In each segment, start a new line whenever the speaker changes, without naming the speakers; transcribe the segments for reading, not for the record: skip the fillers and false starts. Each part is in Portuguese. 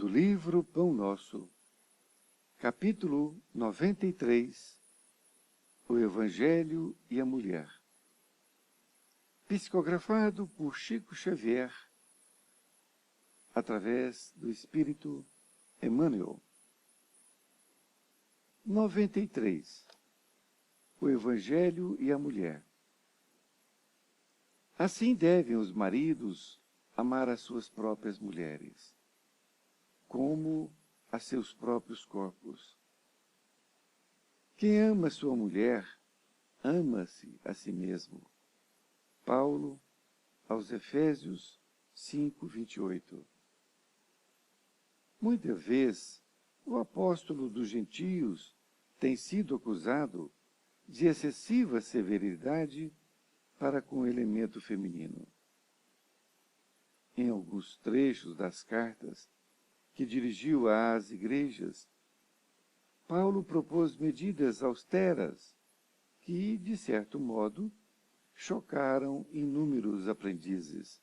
do livro Pão Nosso, capítulo 93, o Evangelho e a Mulher, psicografado por Chico Xavier, através do Espírito Emmanuel. 93. O Evangelho e a Mulher. Assim devem os maridos amar as suas próprias mulheres, como a seus próprios corpos. Quem ama sua mulher, ama-se a si mesmo. Paulo, aos Efésios 5:28. Muitas vezes, o apóstolo dos gentios tem sido acusado de excessiva severidade para com o elemento feminino. Em alguns trechos das cartas que dirigiu às igrejas, Paulo propôs medidas austeras que, de certo modo, chocaram inúmeros aprendizes.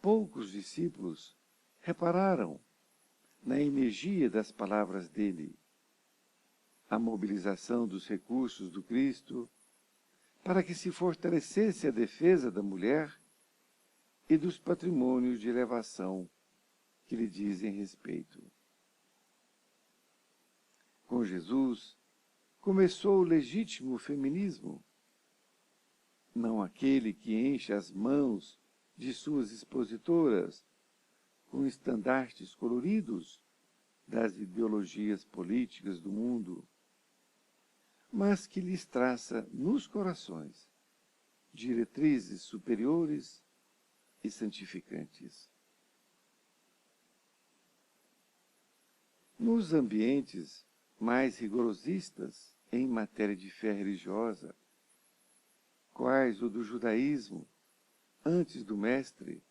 Poucos discípulos repararam na energia das palavras dele, a mobilização dos recursos do Cristo para que se fortalecesse a defesa da mulher e dos patrimônios de elevação que lhe dizem respeito. Com Jesus, começou o legítimo feminismo, não aquele que enche as mãos de suas expositoras com estandartes coloridos das ideologias políticas do mundo, mas que lhes traça nos corações diretrizes superiores e santificantes. Nos ambientes mais rigorosistas em matéria de fé religiosa, quais o do judaísmo, antes do Mestre,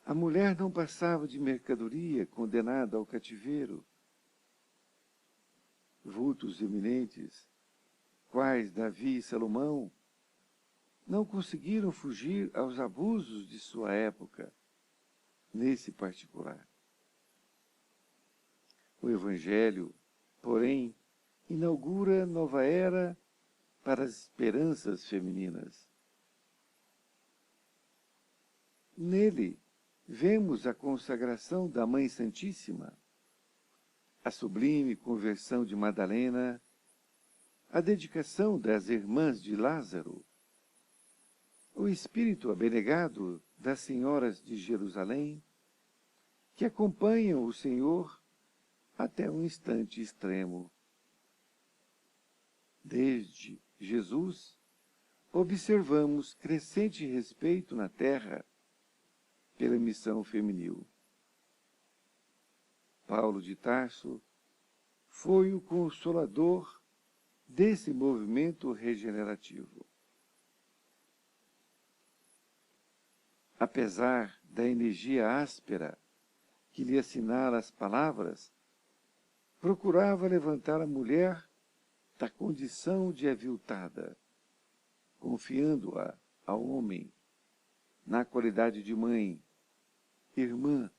a mulher não passava de mercadoria condenada ao cativeiro. Vultos eminentes, quais Davi e Salomão, não conseguiram fugir aos abusos de sua época, nesse particular. O Evangelho, porém, inaugura nova era para as esperanças femininas. Nele, vemos a consagração da Mãe Santíssima, a sublime conversão de Madalena, a dedicação das irmãs de Lázaro, o espírito abnegado das senhoras de Jerusalém, que acompanham o Senhor até um instante extremo. Desde Jesus, observamos crescente respeito na terra pela missão feminil. Paulo de Tarso foi o consolador desse movimento regenerativo. Apesar da energia áspera que lhe assinala as palavras, procurava levantar a mulher da condição de aviltada, confiando-a ao homem, na qualidade de mãe, irmã,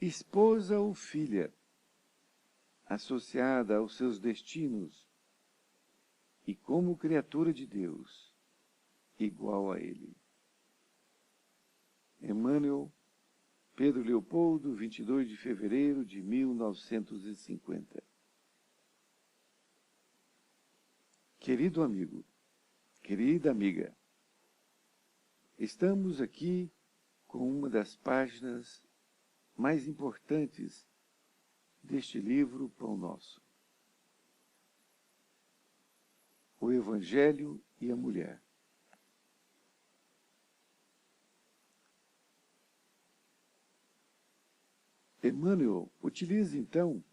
esposa ou filha, associada aos seus destinos, e como criatura de Deus, igual a Ele. Emmanuel, Pedro Leopoldo, 22 de fevereiro de 1950. Querido amigo, querida amiga, estamos aqui com uma das páginas mais importantes deste livro Pão Nosso. O Evangelho e a Mulher. Emmanuel utiliza, então,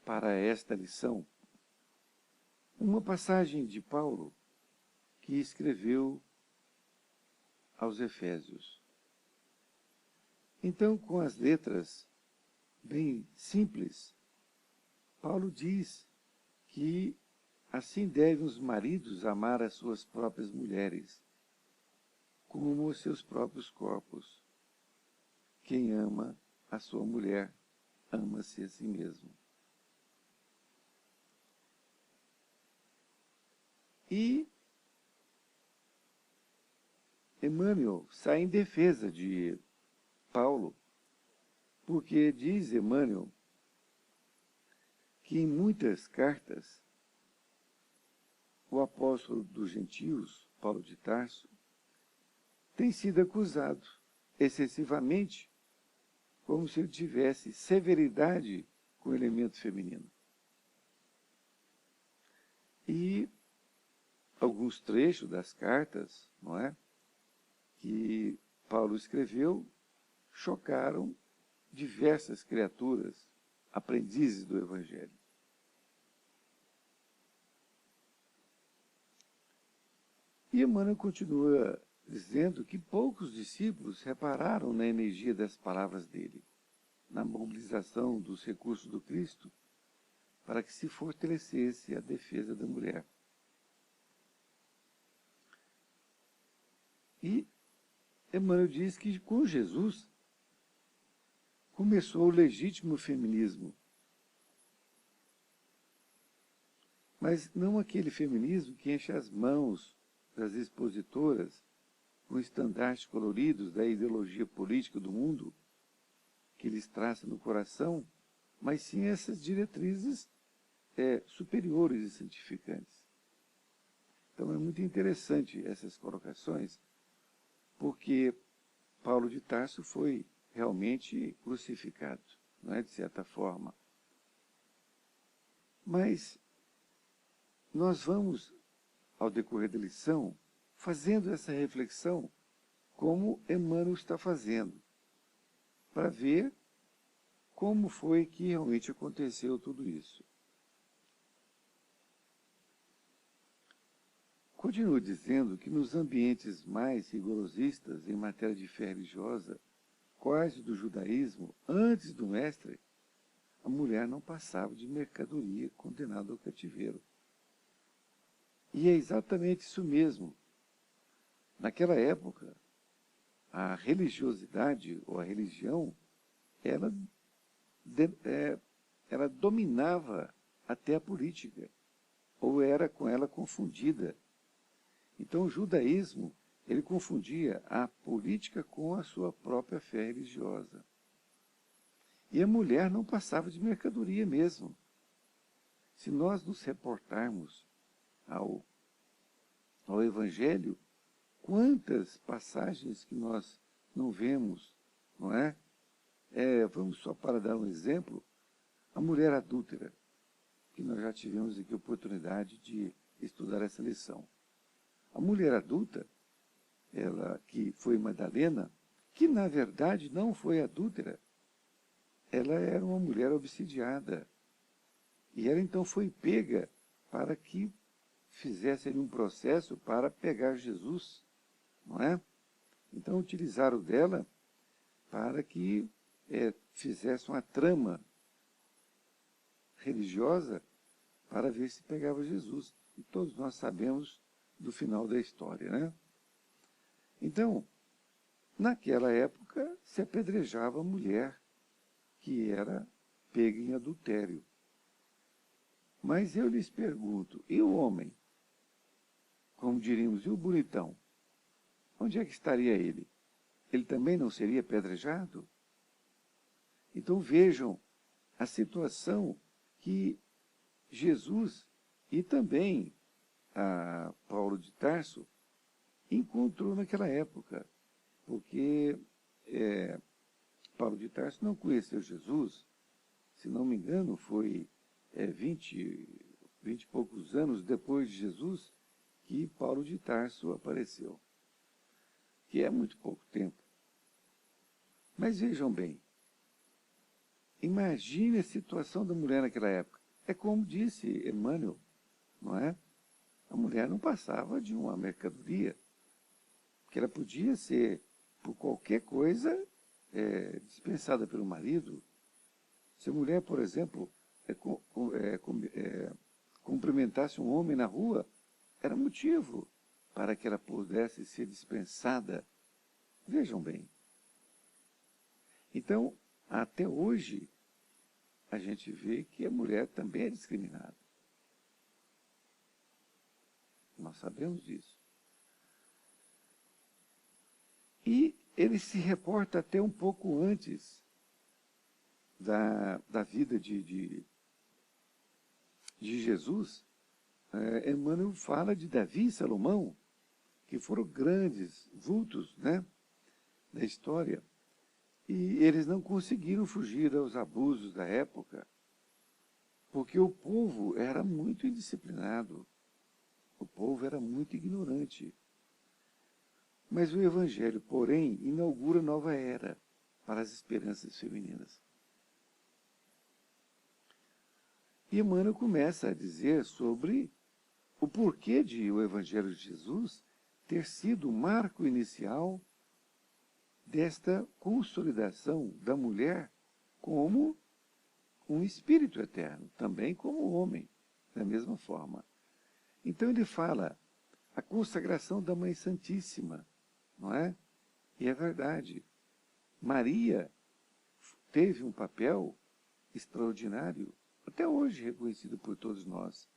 para esta lição, uma passagem de Paulo que escreveu aos Efésios. Então, com as letras bem simples, Paulo diz que assim devem os maridos amar as suas próprias mulheres, como os seus próprios corpos. quem ama a sua mulher, ama-se a si mesmo. E Emmanuel sai em defesa de Paulo, porque diz Emmanuel que em muitas cartas o apóstolo dos gentios, Paulo de Tarso, tem sido acusado excessivamente, como se ele tivesse severidade com o elemento feminino. E alguns trechos das cartas, não é, que Paulo escreveu, chocaram diversas criaturas, aprendizes do Evangelho. E Emmanuel continua dizendo que poucos discípulos repararam na energia das palavras dele, na mobilização dos recursos do Cristo, para que se fortalecesse a defesa da mulher. E Emmanuel diz que com Jesus começou o legítimo feminismo, mas não aquele feminismo que enche as mãos das expositoras com estandartes coloridos da ideologia política do mundo que lhes traça no coração, mas sim essas diretrizes superiores e santificantes. Então é muito interessante essas colocações, porque Paulo de Tarso foi realmente crucificado, não é, de certa forma. Mas nós vamos, ao decorrer da lição, fazendo essa reflexão como Emmanuel está fazendo, para ver como foi que realmente aconteceu tudo isso. Continuo dizendo que nos ambientes mais rigorosistas em matéria de fé religiosa, quais do judaísmo, antes do mestre, a mulher não passava de mercadoria condenada ao cativeiro. E é exatamente isso mesmo. Naquela época, a religiosidade ou a religião, ela dominava até a política, ou era com ela confundida. Então o judaísmo, ele confundia a política com a sua própria fé religiosa. E a mulher não passava de mercadoria mesmo. Se nós nos reportarmos ao Evangelho, quantas passagens que nós não vemos, não é? Vamos só para dar um exemplo, a mulher adúltera, que nós já tivemos aqui a oportunidade de estudar essa lição. A mulher adulta, ela que foi Madalena, que na verdade não foi adúltera, ela era uma mulher obsidiada. E ela então foi pega para que fizesse ali um processo para pegar Jesus, não é? Então utilizaram dela para que fizesse uma trama religiosa para ver se pegava Jesus. E todos nós sabemos do final da história, né? Então, naquela época, se apedrejava a mulher que era pega em adultério. Mas eu lhes pergunto, e o homem? Como diríamos, e o bonitão? Onde é que estaria ele? Ele também não seria apedrejado? Então vejam a situação que Jesus e também a Paulo de Tarso encontrou naquela época, porque Paulo de Tarso não conheceu Jesus, se não me engano, foi 20 e poucos anos depois de Jesus que Paulo de Tarso apareceu, que é muito pouco tempo. Mas vejam bem, imagine a situação da mulher naquela época. É como disse Emmanuel, não é? A mulher não passava de uma mercadoria, que ela podia ser, por qualquer coisa, dispensada pelo marido. Se a mulher, por exemplo, cumprimentasse um homem na rua, era motivo para que ela pudesse ser dispensada. Vejam bem. Então, até hoje, a gente vê que a mulher também é discriminada. Nós sabemos disso. E ele se reporta até um pouco antes da vida de Jesus. Emmanuel fala de Davi e Salomão, que foram grandes vultos, né, da história, e eles não conseguiram fugir aos abusos da época, porque o povo era muito indisciplinado, o povo era muito ignorante. Mas o Evangelho, porém, inaugura nova era para as esperanças femininas. E Emmanuel começa a dizer sobre o porquê de o Evangelho de Jesus ter sido o marco inicial desta consolidação da mulher como um espírito eterno, também como homem, da mesma forma. Então ele fala a consagração da Mãe Santíssima, não é? E é verdade. Maria teve um papel extraordinário, até hoje reconhecido por todos nós.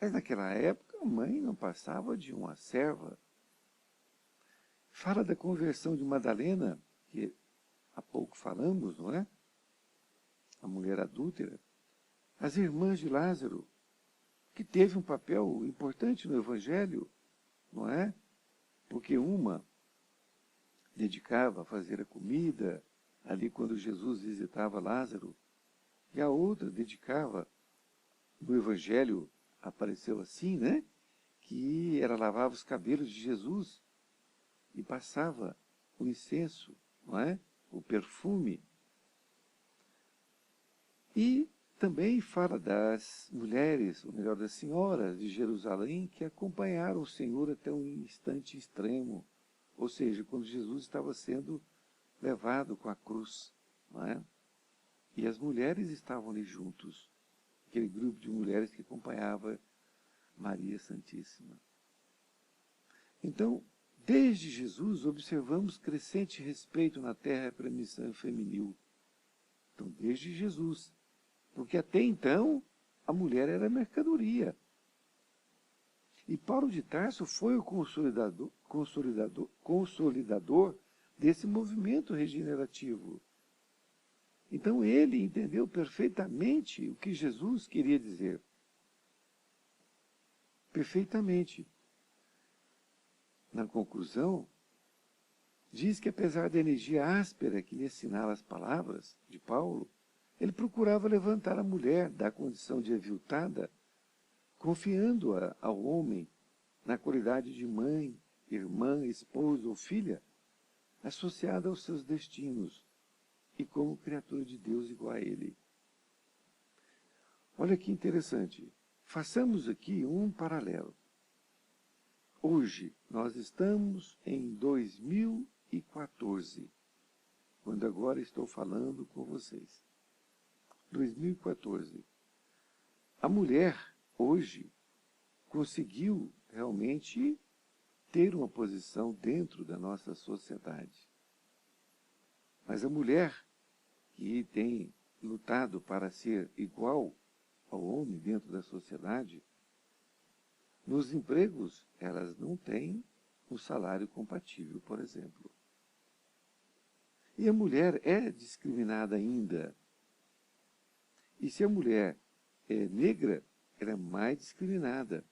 Mas naquela época a mãe não passava de uma serva. Fala da conversão de Madalena, que há pouco falamos, não é? A mulher adúltera. As irmãs de Lázaro, que teve um papel importante no Evangelho, não é? Porque uma dedicava a fazer a comida, ali quando Jesus visitava Lázaro, e a outra dedicava, no Evangelho apareceu assim, né? Que ela lavava os cabelos de Jesus e passava o incenso, não é? O perfume. E também fala das mulheres, ou melhor, das senhoras de Jerusalém, que acompanharam o Senhor até um instante extremo, ou seja, quando Jesus estava sendo levado com a cruz, não é? E as mulheres estavam ali juntos, aquele grupo de mulheres que acompanhava Maria Santíssima. Então, desde Jesus, observamos crescente respeito na terra pela missão feminil. Então, desde Jesus. Porque até então, a mulher era mercadoria. E Paulo de Tarso foi o consolidador desse movimento regenerativo. Então, ele entendeu perfeitamente o que Jesus queria dizer. Perfeitamente. Na conclusão, diz que apesar da energia áspera que lhe assinala as palavras de Paulo, ele procurava levantar a mulher da condição de aviltada, confiando-a ao homem na qualidade de mãe, irmã, esposa ou filha, associada aos seus destinos e como criatura de Deus igual a ele. Olha que interessante. Façamos aqui um paralelo. Hoje, nós estamos em 2014, quando agora estou falando com vocês. 2014. A mulher, hoje, conseguiu realmente ter uma posição dentro da nossa sociedade. Mas a mulher que tem lutado para ser igual ao homem dentro da sociedade, nos empregos, elas não têm um salário compatível, por exemplo. E a mulher é discriminada ainda. E se a mulher é negra, ela é mais discriminada.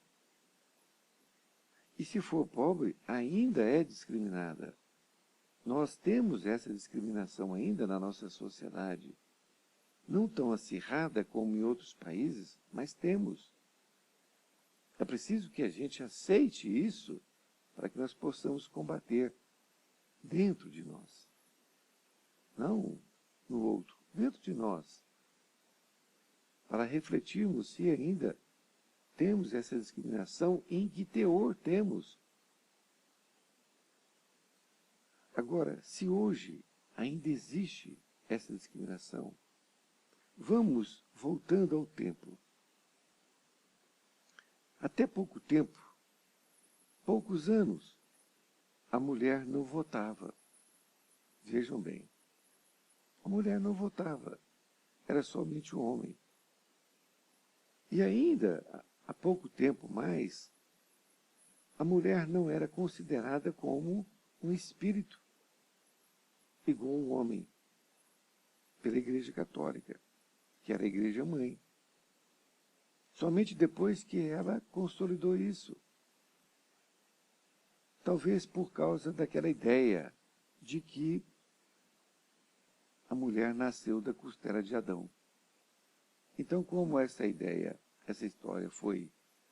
E se for pobre, ainda é discriminada. Nós temos essa discriminação ainda na nossa sociedade. Não tão acirrada como em outros países, mas temos. É preciso que a gente aceite isso para que nós possamos combater dentro de nós. Não no outro, dentro de nós. Para refletirmos se ainda temos essa discriminação, em que teor temos. Agora, se hoje ainda existe essa discriminação, vamos voltando ao tempo. Até pouco tempo, poucos anos, a mulher não votava. Vejam bem, A mulher não votava, era somente o homem. E ainda, há pouco tempo mais, a mulher não era considerada como um espírito, igual o homem, pela Igreja Católica, que era a Igreja Mãe. Somente depois que ela consolidou isso. Talvez por causa daquela ideia de que a mulher nasceu da costela de Adão. Então, como essa ideia, essa história foi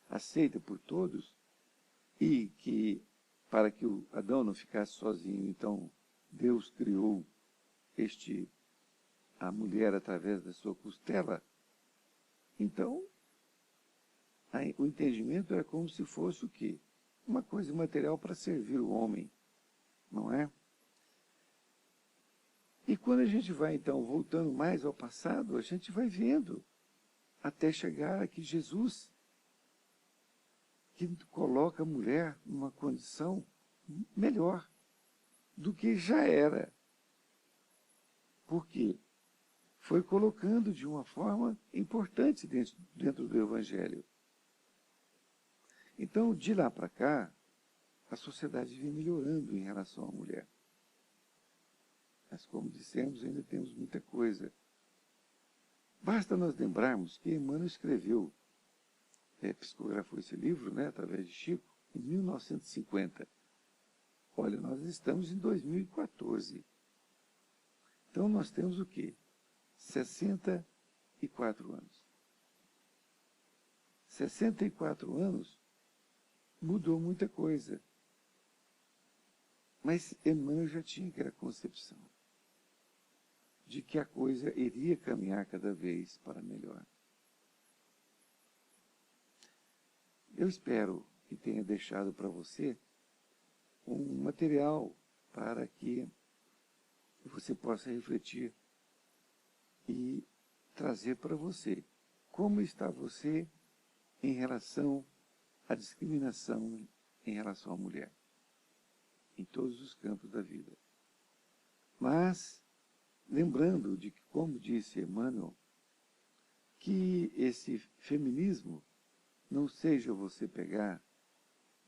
aceita por todos, e que, para que o Adão não ficasse sozinho, então Deus criou a mulher através da sua costela, então o entendimento era como se fosse o quê? Uma coisa material para servir o homem, não é? E quando a gente vai, então, voltando mais ao passado, a gente vai vendo, até chegar aqui Jesus, que coloca a mulher numa condição melhor do que já era. Por quê? Foi colocando de uma forma importante dentro do Evangelho. Então, de lá para cá, a sociedade vem melhorando em relação à mulher. Mas, como dissemos, ainda temos muita coisa. Basta nós lembrarmos que Emmanuel escreveu, psicografou esse livro, né, através de Chico, em 1950. Olha, nós estamos em 2014. Então, nós temos o quê? 64 anos. 64 anos mudou muita coisa. Mas Emmanuel já tinha aquela concepção de que a coisa iria caminhar cada vez para melhor. Eu espero que tenha deixado para você um material para que você possa refletir e trazer para você como está você em relação à discriminação em relação à mulher, em todos os campos da vida. Mas, lembrando de que, como disse Emmanuel, que esse feminismo não seja você pegar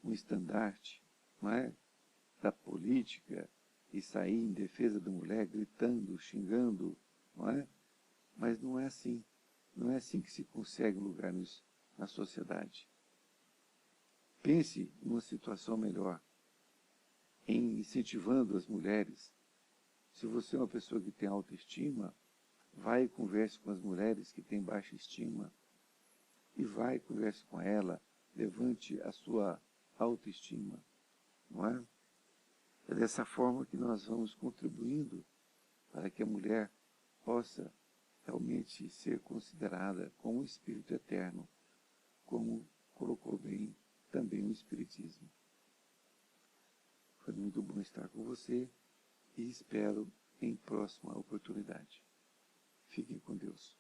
um estandarte, não é, da política e sair em defesa da mulher gritando, xingando, não é? Mas não é assim. Não é assim que se consegue um lugar na sociedade. Pense numa situação melhor, em incentivando as mulheres. Se você é uma pessoa que tem autoestima, vai e converse com as mulheres que têm baixa estima. E vai e converse com ela, levante a sua autoestima. Não é? É dessa forma que nós vamos contribuindo para que a mulher possa realmente ser considerada como um espírito eterno, como colocou bem também o Espiritismo. Foi muito bom estar com você e espero em próxima oportunidade. Fiquem com Deus.